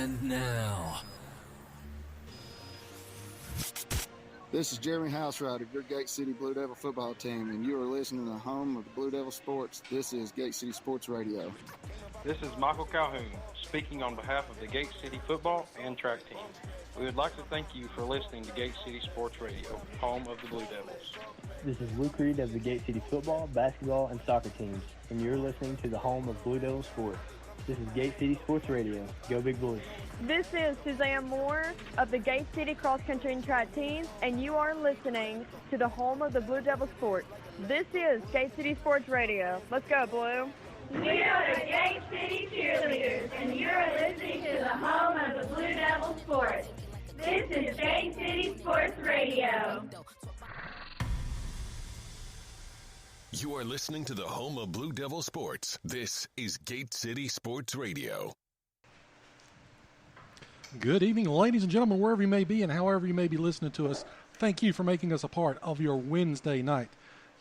And now. This is Jeremy Houserider of your Gate City Blue Devil football team, and you are listening to the home of the Blue Devil Sports. This is Gate City Sports Radio. This is Michael Calhoun, speaking on behalf of the Gate City football and track team. We would like to thank you for listening to Gate City Sports Radio, home of the Blue Devils. This is Luke Reed of the Gate City football, basketball, and soccer teams, and you're listening to the home of Blue Devil Sports. This is Gate City Sports Radio. Go Big Blue. This is Suzanne Moore of the Gate City Cross Country and Track teams, and you are listening to the home of the Blue Devil Sports. This is Gate City Sports Radio. Let's go, Blue. We are the Gate City Cheerleaders, and you're listening to the home of the Blue Devil Sports. This is Gate City Sports Radio. You are listening to the home of Blue Devil Sports. This is Gate City Sports Radio. Good evening, ladies and gentlemen, wherever you may be and however you may be listening to us. Thank you for making us a part of your Wednesday night.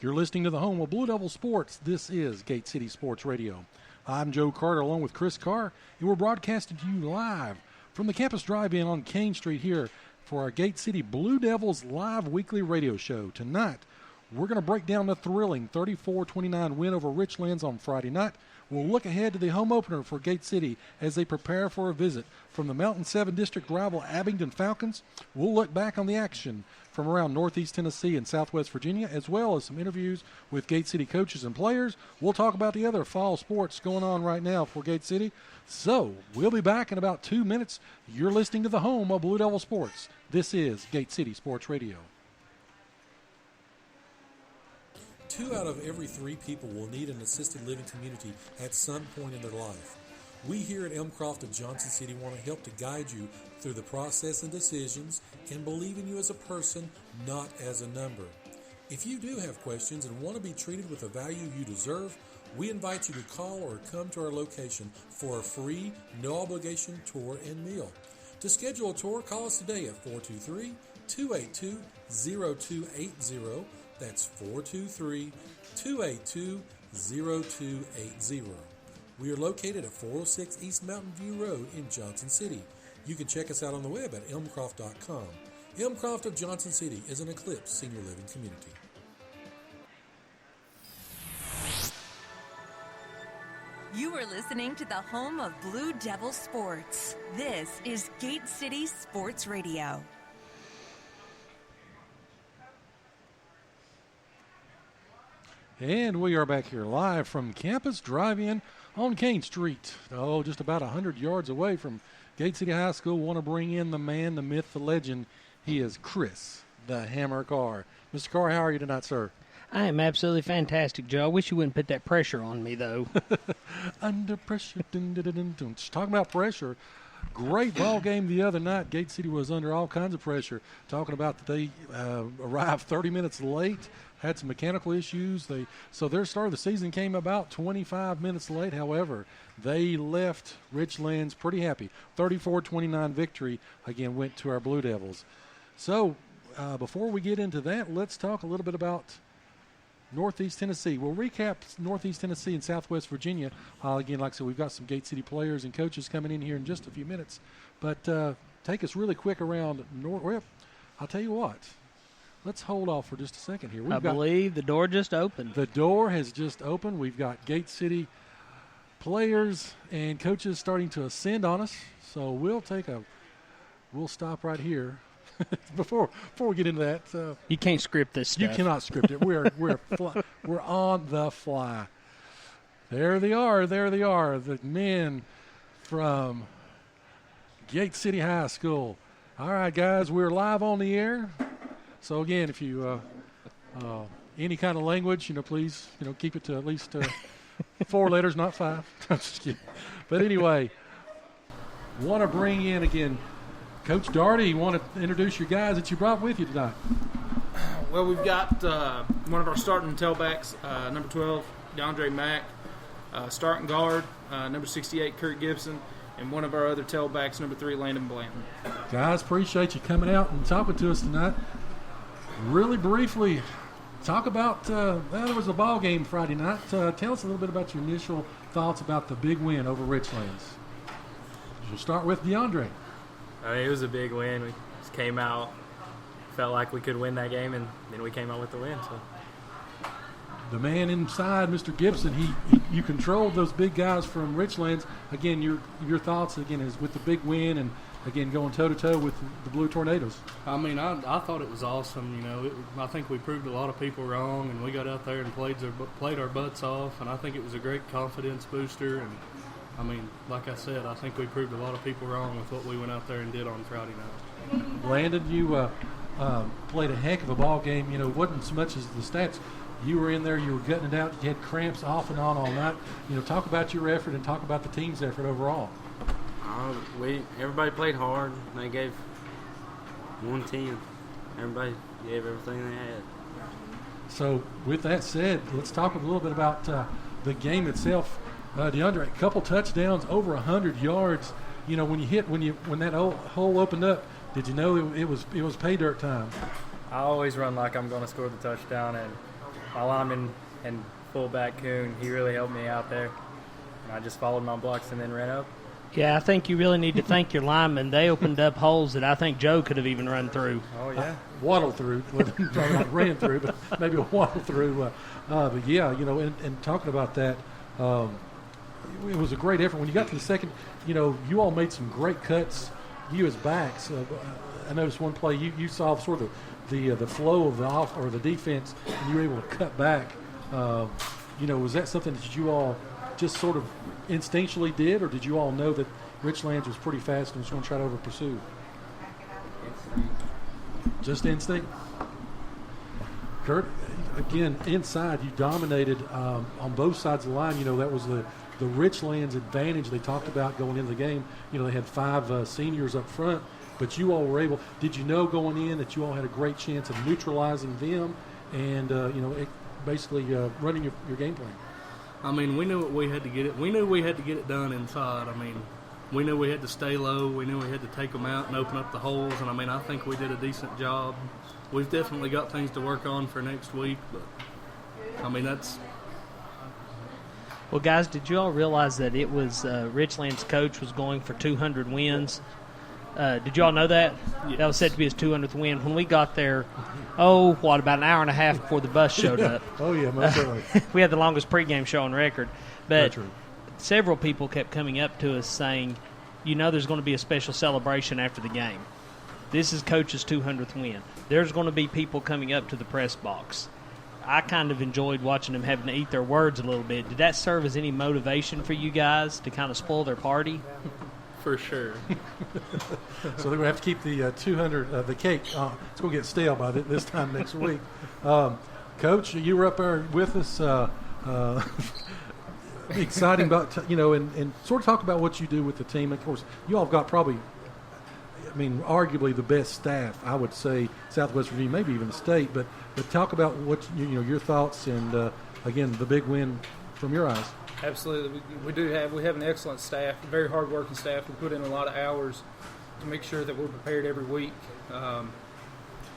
You're listening to the home of Blue Devil Sports. This is Gate City Sports Radio. I'm Joe Carter along with Chris Carr, and we're broadcasting to you live from the Campus Drive-In on Kane Street here for our Gate City Blue Devils live weekly radio show. Tonight, we're going to break down the thrilling 34-29 win over Richlands on Friday night. We'll look ahead to the home opener for Gate City as they prepare for a visit from the Mountain 7 District rival Abingdon Falcons. We'll look back on the action from around Northeast Tennessee and Southwest Virginia, as well as some interviews with Gate City coaches and players. We'll talk about the other fall sports going on right now for Gate City. So we'll be back in about 2 minutes. You're listening to the home of Blue Devil Sports. This is Gate City Sports Radio. 2 out of every 3 people will need an assisted living community at some point in their life. We here at Elmcroft of Johnson City want to help to guide you through the process and decisions and believe in you as a person, not as a number. If you do have questions and want to be treated with the value you deserve, we invite you to call or come to our location for a free, no-obligation tour and meal. To schedule a tour, call us today at 423-282-0280. That's 423-282-0280. We are located at 406 East Mountain View Road in Johnson City. You can check us out on the web at elmcroft.com. Elmcroft of Johnson City is an Eclipse senior living community. You are listening to the home of Blue Devil Sports. This is Gate City Sports Radio. And we are back here live from Campus Drive-In on Kane Street. Oh, just about 100 yards away from Gate City High School. Want to bring in the man, the myth, the legend. He is Chris, the Hammer Carr. Mr. Carr, how are you tonight, sir? I am absolutely fantastic, Joe. I wish you wouldn't put that pressure on me, though. Under pressure. Dun, dun, dun, dun, dun. Just talking about pressure. Great ball game the other night. Gate City was under all kinds of pressure. Talking about that they arrived 30 minutes late, had some mechanical issues. So their start of the season came about 25 minutes late. However, they left Richlands pretty happy. 34-29 victory, again, went to our Blue Devils. So before we get into that, let's talk a little bit about Northeast Tennessee. We'll recap Northeast Tennessee and Southwest Virginia. Again, like I said, we've got some Gate City players and coaches coming in here in just a few minutes. But take us really quick around well, I'll tell you what. Let's hold off for just a second here. I believe the door just opened. The door has just opened. We've got Gate City players and coaches starting to ascend on us. So we'll stop right here. Before we get into that, you can't script this stuff. You cannot script it. We're on the fly. There they are. The men from Gate City High School. All right, guys, we're live on the air. So again, if you any kind of language, please, keep it to at least 4 letters, not 5. I'm just kidding. But anyway, want to bring in again. Coach Daugherty, you want to introduce your guys that you brought with you tonight? Well, we've got one of our starting tailbacks, number 12, DeAndre Mack, starting guard, number 68, Kurt Gibson, and one of our other tailbacks, number 3, Landon Blanton. Guys, appreciate you coming out and talking to us tonight. Really briefly, talk about, there was a ball game Friday night. Tell us a little bit about your initial thoughts about the big win over Richlands. We'll start with DeAndre. It was a big win. We just came out, felt like we could win that game, and then we came out with the win. So. The man inside, Mr. Gibson, you controlled those big guys from Richlands. Again, your thoughts, again, is with the big win and, again, going toe-to-toe with the Blue Tornadoes. I mean, I thought it was awesome. You know, I think we proved a lot of people wrong, and we got out there and played our butts off, and I think it was a great confidence booster. And, I mean, like I said, I think we proved a lot of people wrong with what we went out there and did on Friday night. Landon, you played a heck of a ball game. You know, it wasn't so much as the stats. You were in there, you were gutting it out, you had cramps off and on all night. You know, talk about your effort and talk about the team's effort overall. Everybody played hard. They gave 110. Everybody gave everything they had. So, with that said, let's talk a little bit about the game itself. DeAndre, a couple touchdowns, over 100 yards. You know, when that hole opened up, did you know it was pay dirt time? I always run like I'm going to score the touchdown, and my lineman and fullback Kuhn, he really helped me out there. And I just followed my blocks and then ran up. Yeah, I think you really need to thank your linemen. They opened up holes that I think Joe could have even run through. Oh, yeah. Waddled through. Probably not ran through, but maybe a waddle through. But, yeah, you know, and talking about that, it was a great effort. When you got to the second, you know, you all made some great cuts, you as backs. I noticed one play you saw sort of the flow of the defense, and you were able to cut back. You know, was that something that you all just sort of instinctually did, or did you all know that Richlands was pretty fast and was going to try to over pursue? Just instinct. Kurt, again, inside you dominated on both sides of the line. You know, that was the Richlands advantage they talked about going into the game. You know, they had 5 seniors up front. But you all were able. Did you know going in that you all had a great chance of neutralizing them, and you know, basically running your game plan? I mean, we knew what we had to get it. We knew we had to get it done inside. I mean, we knew we had to stay low. We knew we had to take them out and open up the holes. And I mean, I think we did a decent job. We've definitely got things to work on for next week. But I mean, that's. Well, guys, did you all realize that it was Richlands' coach was going for 200 wins? Did you all know that? Yes. That was set to be his 200th win. When we got there, about an hour and a half before the bus showed up. Oh, yeah, most certainly. We had the longest pregame show on record. But several people kept coming up to us saying, you know there's going to be a special celebration after the game. This is Coach's 200th win. There's going to be people coming up to the press box. I kind of enjoyed watching them having to eat their words a little bit. Did that serve as any motivation for you guys to kind of spoil their party? For sure. So they're going to have to keep the 200, the cake. It's going to get stale by this time next week. Coach, you were up there with us. Exciting about, and sort of talk about what you do with the team. Of course, you all have got probably, arguably the best staff, I would say, Southwest Virginia, maybe even the state. But talk about what, your thoughts and, again, the big win from your eyes. Absolutely. We have an excellent staff, a very hard-working staff. We put in a lot of hours to make sure that we're prepared every week.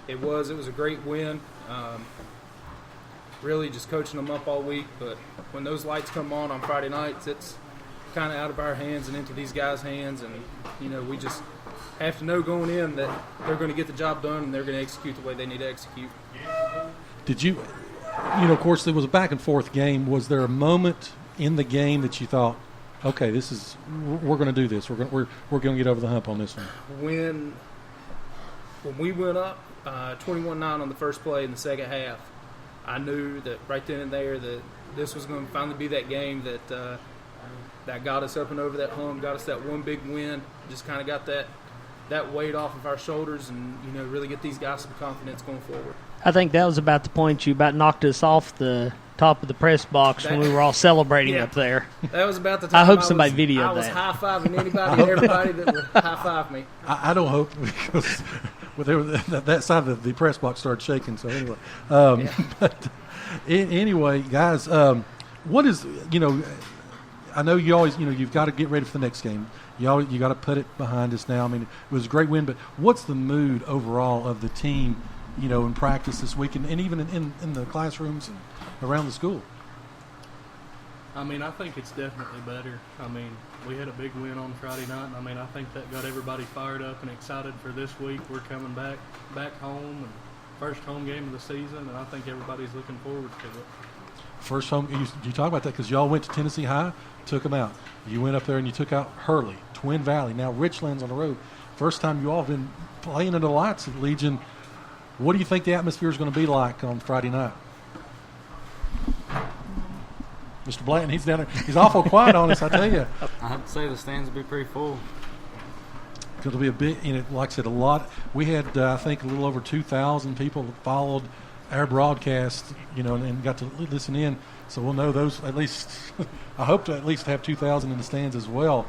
It was a great win. Really just coaching them up all week. But when those lights come on Friday nights, it's kind of out of our hands and into these guys' hands. And, we just have to know going in that they're going to get the job done and they're going to execute the way they need to execute. Did you, of course, it was a back-and-forth game. Was there a moment in the game that you thought, okay, we're going to do this. We're going to get over the hump on this one? When we went up 21-9 on the first play in the second half, I knew that right then and there that this was going to finally be that game that that got us up and over that hump, got us that one big win, just kind of got that weight off of our shoulders and, really get these guys some confidence going forward. I think that was about the point you about knocked us off the top of the press box when we were all celebrating up there. That was about the time I hope somebody videoed that. I was high-fiving anybody and everybody that would high-five me. I don't hope, because that side of the press box started shaking. So anyway, but anyway, guys, what is, I know you always, you've got to get ready for the next game. You got to put it behind us now. It was a great win, but what's the mood overall of the team, in practice this week and even in the classrooms and around the school? I mean, I think it's definitely better. I mean, we had a big win on Friday night, and I mean, I think that got everybody fired up and excited for this week. We're coming back home, and first home game of the season, and I think everybody's looking forward to it. First home, you talk about that because y'all went to Tennessee High, took them out. You went up there and you took out Hurley, Twin Valley, now Richlands on the road. First time you all have been playing under the lights at Legion. What do you think the atmosphere is going to be like on Friday night? Mr. Blanton, he's down there. He's awful quiet on us, I tell you. I have to say the stands will be pretty full. It'll be a bit, like I said, a lot. We had, I think, a little over 2,000 people that followed our broadcast, and got to listen in. So we'll know those at least. I hope to at least have 2,000 in the stands as well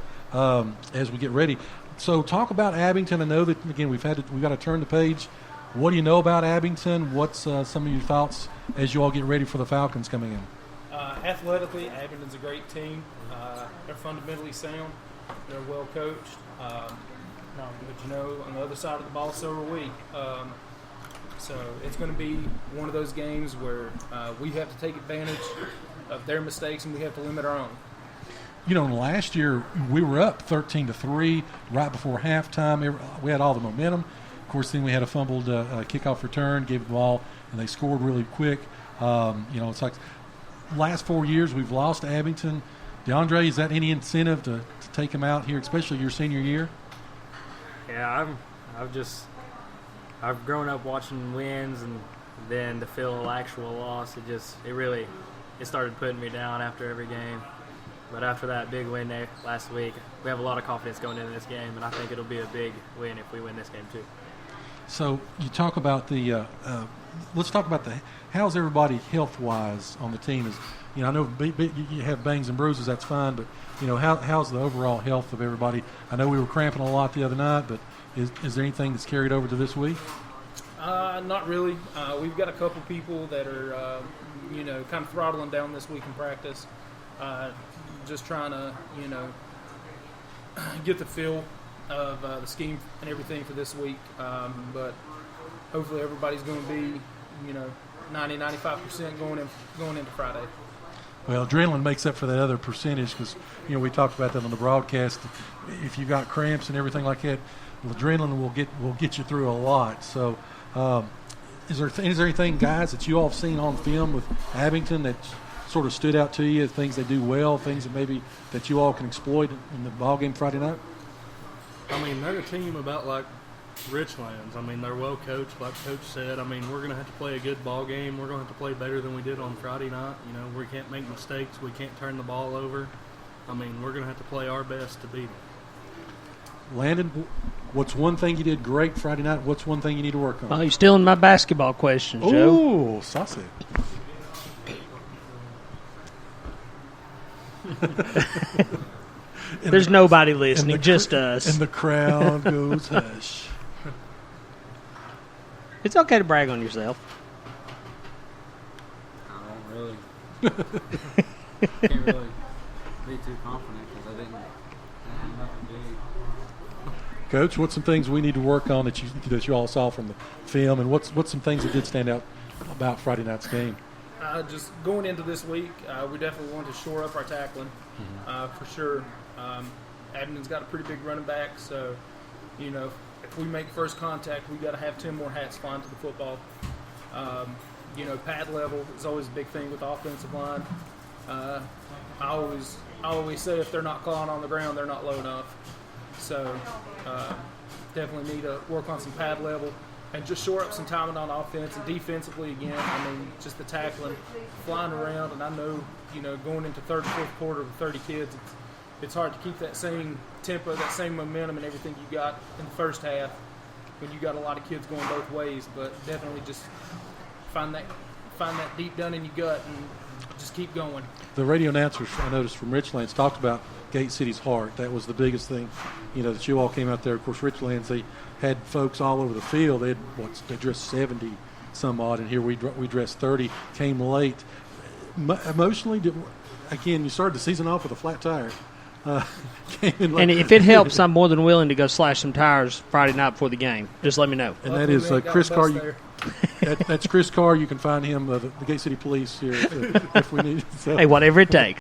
as we get ready. So talk about Abington. I know that again we've got to turn the page. What do you know about Abington? What's some of your thoughts as you all get ready for the Falcons coming in? Athletically, Abington's a great team. They're fundamentally sound. They're well coached. But on the other side of the ball, so are we. So it's going to be one of those games where we have to take advantage of their mistakes and we have to limit our own. Last year we were up 13-3 right before halftime. We had all the momentum. Of course, then we had a fumbled kickoff return, gave the ball, and they scored really quick. It's like last 4 years we've lost to Abington. DeAndre, is that any incentive to take them out here, especially your senior year? Yeah, I've grown up watching wins, and then to feel actual loss, it started putting me down after every game. But after that big win there last week, we have a lot of confidence going into this game, and I think it'll be a big win if we win this game too. So you talk about let's talk about how's everybody health-wise on the team? I know you have bangs and bruises, that's fine, but how's the overall health of everybody? I know we were cramping a lot the other night, but is there anything that's carried over to this week? Not really. We've got a couple people that are, kind of throttling down this week in practice, just trying to, get the feel of the scheme and everything for this week. But hopefully everybody's going to be, 90-95% going into Friday. Well, adrenaline makes up for that other percentage because, we talked about that on the broadcast. If you've got cramps and everything like that, adrenaline will get you through a lot. So is there anything, guys, that you all have seen on film with Abington that sort of stood out to you, things they do well, things that maybe that you all can exploit in the ballgame Friday night? I mean, they're a team about like Richlands. I mean, they're well coached, like Coach said. I mean, we're going to have to play a good ball game. We're going to have to play better than we did on Friday night. We can't make mistakes. We can't turn the ball over. I mean, we're going to have to play our best to beat them. Landon, what's one thing you did great Friday night? What's one thing you need to work on? Oh, you're stealing my basketball questions, Joe. Ooh, saucy. There's nobody listening, just us. And the crowd goes hush. It's okay to brag on yourself. I don't really. Can't really be too confident because I didn't have nothing big. Coach, what's some things we need to work on that you all saw from the film, and what's some things that did stand out about Friday night's game? Just going into this week, we definitely want to shore up our tackling for sure. Abington's got a pretty big running back, so if we make first contact, we've got to have 10 more hats flying to the football. Pad level is always a big thing with the offensive line. I always say if they're not clawing on the ground, they're not low enough. So definitely need to work on some pad level and just shore up some timing on offense and defensively again. I mean, just the tackling, flying around, and I know, going into third and fourth quarter with 30 kids, it's hard to keep that same tempo, that same momentum and everything you got in the first half when you got a lot of kids going both ways. But definitely just find that deep down in your gut and just keep going. The radio announcers, I noticed from Richlands, talked about Gate City's heart. That was the biggest thing, that you all came out there. Of course, Richlands, they had folks all over the field. They dressed 70 some odd, and here we dressed 30, came late. Emotionally, again, you started the season off with a flat tire. Came in late. And if it helps, I'm more than willing to go slash some tires Friday night before the game. Just let me know. And that is Chris Carr. That's Chris Carr. You can find him, the Gate City Police here, if we need. So. Hey, whatever it takes.